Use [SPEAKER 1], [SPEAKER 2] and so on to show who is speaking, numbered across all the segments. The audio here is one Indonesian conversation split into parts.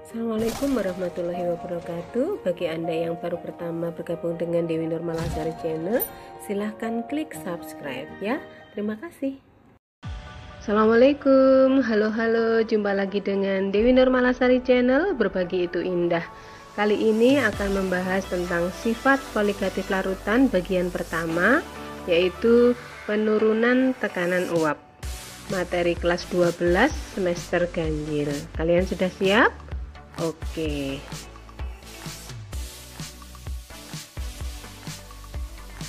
[SPEAKER 1] Assalamualaikum warahmatullahi wabarakatuh. Bagi Anda yang baru pertama bergabung dengan Dewi Nur Malasari Channel, silahkan klik subscribe ya. Terima kasih. Assalamualaikum, halo, jumpa lagi dengan Dewi Nur Malasari Channel, berbagi itu indah. Kali ini akan membahas tentang sifat koligatif larutan bagian pertama, yaitu penurunan tekanan uap. Materi kelas 12 semester ganjil. Kalian sudah siap? Oke.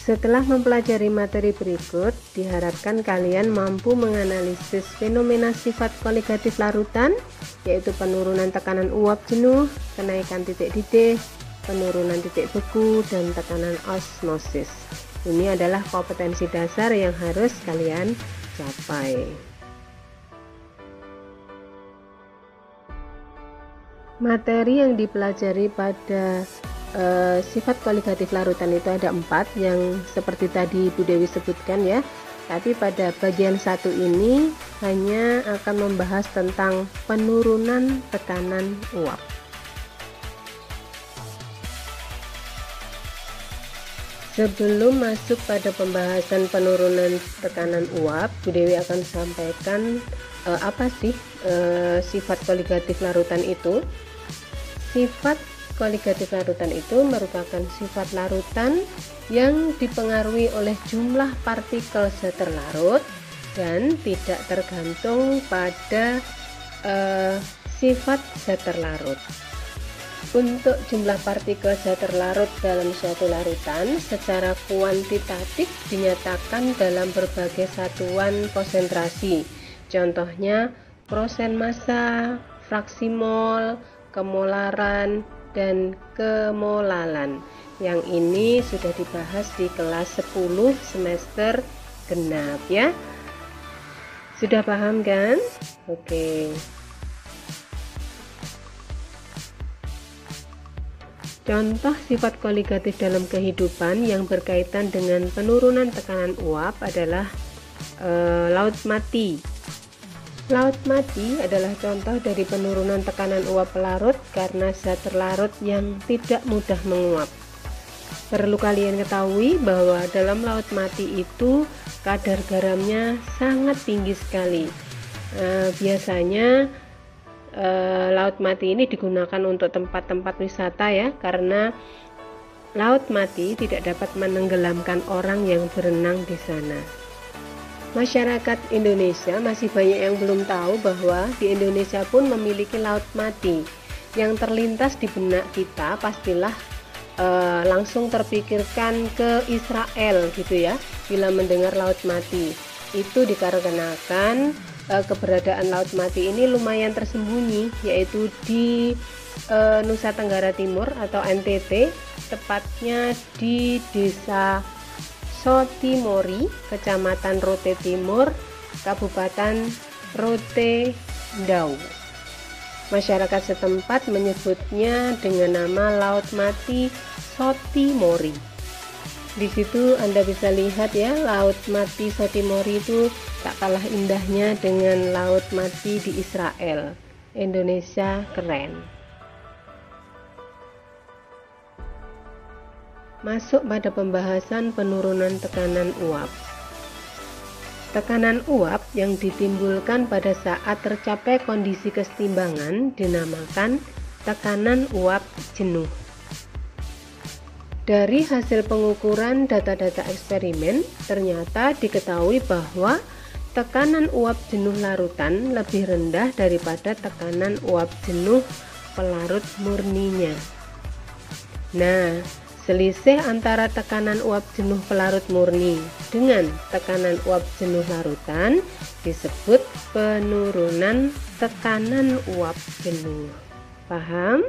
[SPEAKER 1] Setelah mempelajari materi berikut, diharapkan kalian mampu menganalisis fenomena sifat koligatif larutan, yaitu penurunan tekanan uap jenuh, kenaikan titik didih, penurunan titik beku, dan tekanan osmosis. Ini adalah kompetensi dasar yang harus kalian capai. Materi yang dipelajari pada sifat koligatif larutan itu ada 4 yang seperti tadi Bu Dewi sebutkan ya. Tapi pada bagian 1 ini hanya akan membahas tentang penurunan tekanan uap. Sebelum masuk pada pembahasan penurunan tekanan uap, Bu Dewi akan sampaikan apa sih sifat koligatif larutan itu. Sifat koligatif larutan itu merupakan sifat larutan yang dipengaruhi oleh jumlah partikel zat terlarut dan tidak tergantung pada sifat zat terlarut. Untuk jumlah partikel zat terlarut dalam suatu larutan secara kuantitatif dinyatakan dalam berbagai satuan konsentrasi. Contohnya prosen massa, fraksi mol, kemolaran, dan kemolalan. Yang ini sudah dibahas di kelas 10 semester genap ya. Sudah paham kan? Oke. Contoh sifat koligatif dalam kehidupan yang berkaitan dengan penurunan tekanan uap adalah laut mati. Laut mati adalah contoh dari penurunan tekanan uap pelarut karena zat terlarut yang tidak mudah menguap. Perlu kalian ketahui bahwa dalam laut mati itu kadar garamnya sangat tinggi sekali. Biasanya laut mati ini digunakan untuk tempat-tempat wisata ya, karena laut mati tidak dapat menenggelamkan orang yang berenang di sana. Masyarakat Indonesia masih banyak yang belum tahu bahwa di Indonesia pun memiliki laut mati. Yang terlintas di benak kita pastilah langsung terpikirkan ke Israel gitu ya, bila mendengar laut mati. Itu dikarenakan keberadaan laut mati ini lumayan tersembunyi, yaitu di Nusa Tenggara Timur atau NTT, tepatnya di desa Sotimori, Kecamatan Rote Timur, Kabupaten Rote Ndau. Masyarakat setempat menyebutnya dengan nama Laut Mati Sotimori. Di situ Anda bisa lihat ya, Laut Mati Sotimori itu tak kalah indahnya dengan Laut Mati di Israel. Indonesia keren. Masuk pada pembahasan penurunan tekanan uap. Tekanan uap yang ditimbulkan pada saat tercapai kondisi kesetimbangan dinamakan tekanan uap jenuh. Dari hasil pengukuran data-data eksperimen, ternyata diketahui bahwa tekanan uap jenuh larutan lebih rendah daripada tekanan uap jenuh pelarut murninya. Nah, selisih antara tekanan uap jenuh pelarut murni dengan tekanan uap jenuh larutan disebut penurunan tekanan uap jenuh. Paham?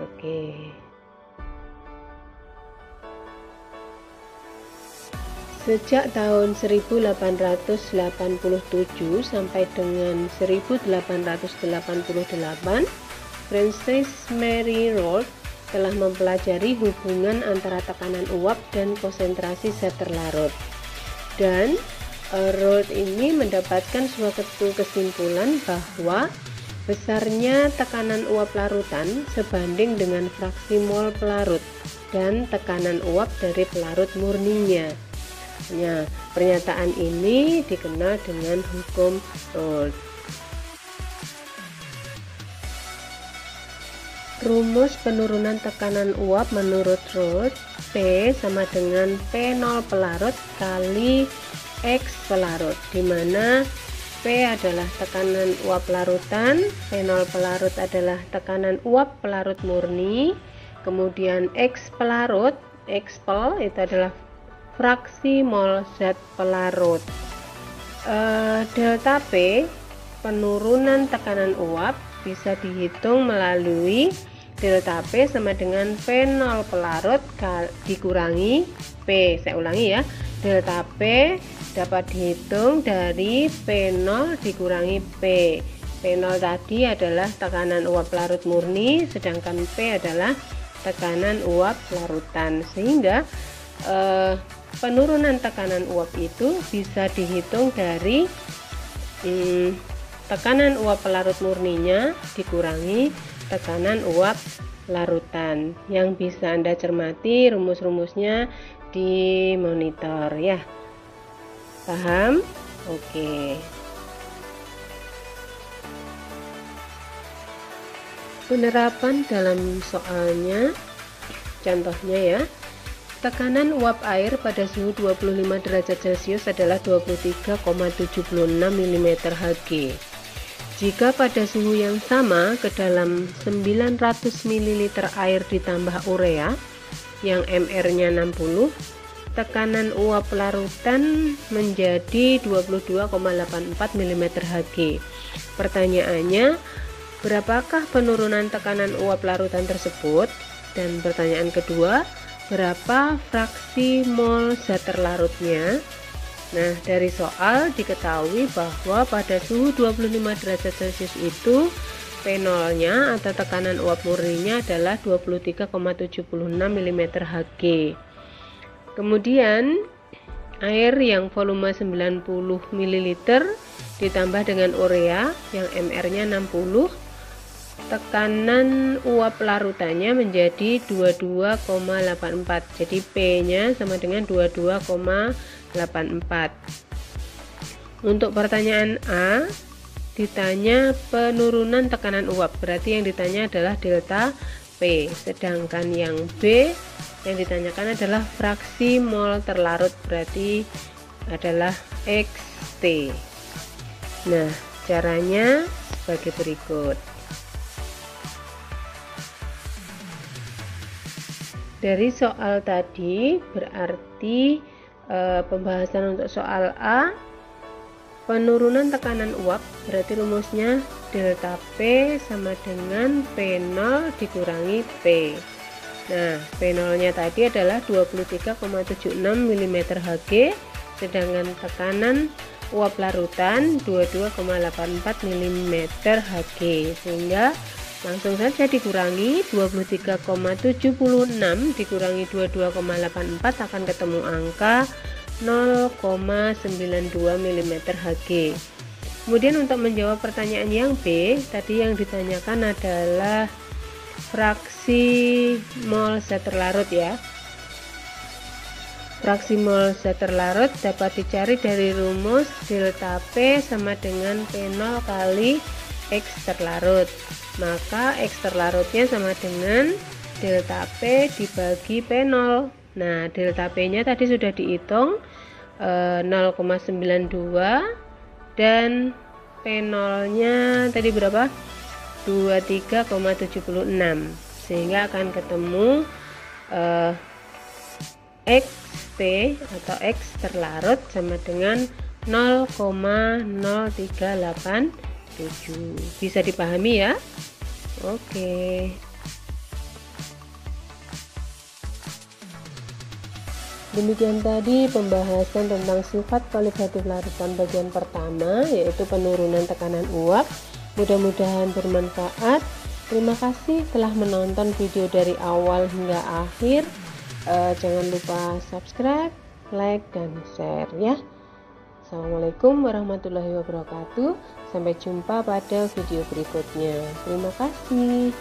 [SPEAKER 1] Oke. Sejak tahun 1887 sampai dengan 1888, Francis Mary Rold telah mempelajari hubungan antara tekanan uap dan konsentrasi zat terlarut. Dan Rold ini mendapatkan suatu kesimpulan bahwa Besarnya tekanan uap larutan sebanding dengan fraksi mol pelarut dan tekanan uap dari pelarut murninya. Nah, pernyataan ini dikenal dengan hukum Raoult. Rumus penurunan tekanan uap menurut Raoult, P sama dengan P0 pelarut kali X pelarut, di mana P adalah tekanan uap larutan, P0 pelarut adalah tekanan uap pelarut murni, kemudian X pelarut, X pel itu adalah fraksi mol zat pelarut. Delta P, penurunan tekanan uap, bisa dihitung melalui delta P sama dengan P0 pelarut dikurangi P. Saya ulangi ya, delta P dapat dihitung dari P0 dikurangi P. P0 tadi adalah tekanan uap larut murni, sedangkan P adalah tekanan uap larutan, sehingga penurunan tekanan uap itu bisa dihitung dari tekanan uap pelarut murninya dikurangi tekanan uap larutan, yang bisa Anda cermati rumus-rumusnya di monitor ya. Paham? Oke. Penerapan dalam soalnya, contohnya ya, tekanan uap air pada suhu 25 derajat Celcius adalah 23,76 mm Hg. Jika pada suhu yang sama ke dalam 900 ml air ditambah urea yang MR-nya 60, tekanan uap larutan menjadi 22,84 mm Hg. Pertanyaannya, berapakah penurunan tekanan uap larutan tersebut? Dan pertanyaan kedua, berapa fraksi mol zat terlarutnya? Nah, dari soal diketahui bahwa pada suhu 25 derajat Celcius itu P0-nya atau tekanan uap murninya adalah 23,76 mm Hg. Kemudian air yang volume 90 ml ditambah dengan urea yang MR-nya 60, tekanan uap larutannya menjadi 22,84. Jadi P-nya sama dengan 22,84. Untuk pertanyaan A, ditanya penurunan tekanan uap, berarti yang ditanya adalah delta P, sedangkan yang B yang ditanyakan adalah fraksi mol terlarut, berarti adalah XT. Nah, caranya sebagai berikut. Dari soal tadi berarti pembahasan untuk soal A, penurunan tekanan uap, berarti rumusnya delta P sama dengan P0 dikurangi P. Nah, P0 nya tadi adalah 23,76 mm Hg, sedangkan tekanan uap larutan 22,84 mm Hg, sehingga langsung saja dikurangi 23,76 dikurangi 22,84 akan ketemu angka 0,92 mm Hg. Kemudian untuk menjawab pertanyaan yang B, tadi yang ditanyakan adalah fraksi mol zat terlarut ya. Fraksi mol zat terlarut dapat dicari dari rumus delta P sama dengan P0 kali X terlarut. Maka X terlarutnya sama dengan delta P dibagi P0. Nah, delta P-nya tadi sudah dihitung 0,92 dan P0-nya tadi berapa? 23,76, sehingga akan ketemu XT atau X terlarut sama dengan 0,0387. Bisa dipahami ya? Oke. Demikian tadi pembahasan tentang sifat kualitatif larutan bagian pertama, yaitu penurunan tekanan uap. Mudah-mudahan bermanfaat. Terima kasih telah menonton video dari awal hingga akhir. Jangan lupa subscribe, like, dan share ya. Assalamualaikum warahmatullahi wabarakatuh. Sampai jumpa pada video berikutnya. Terima kasih.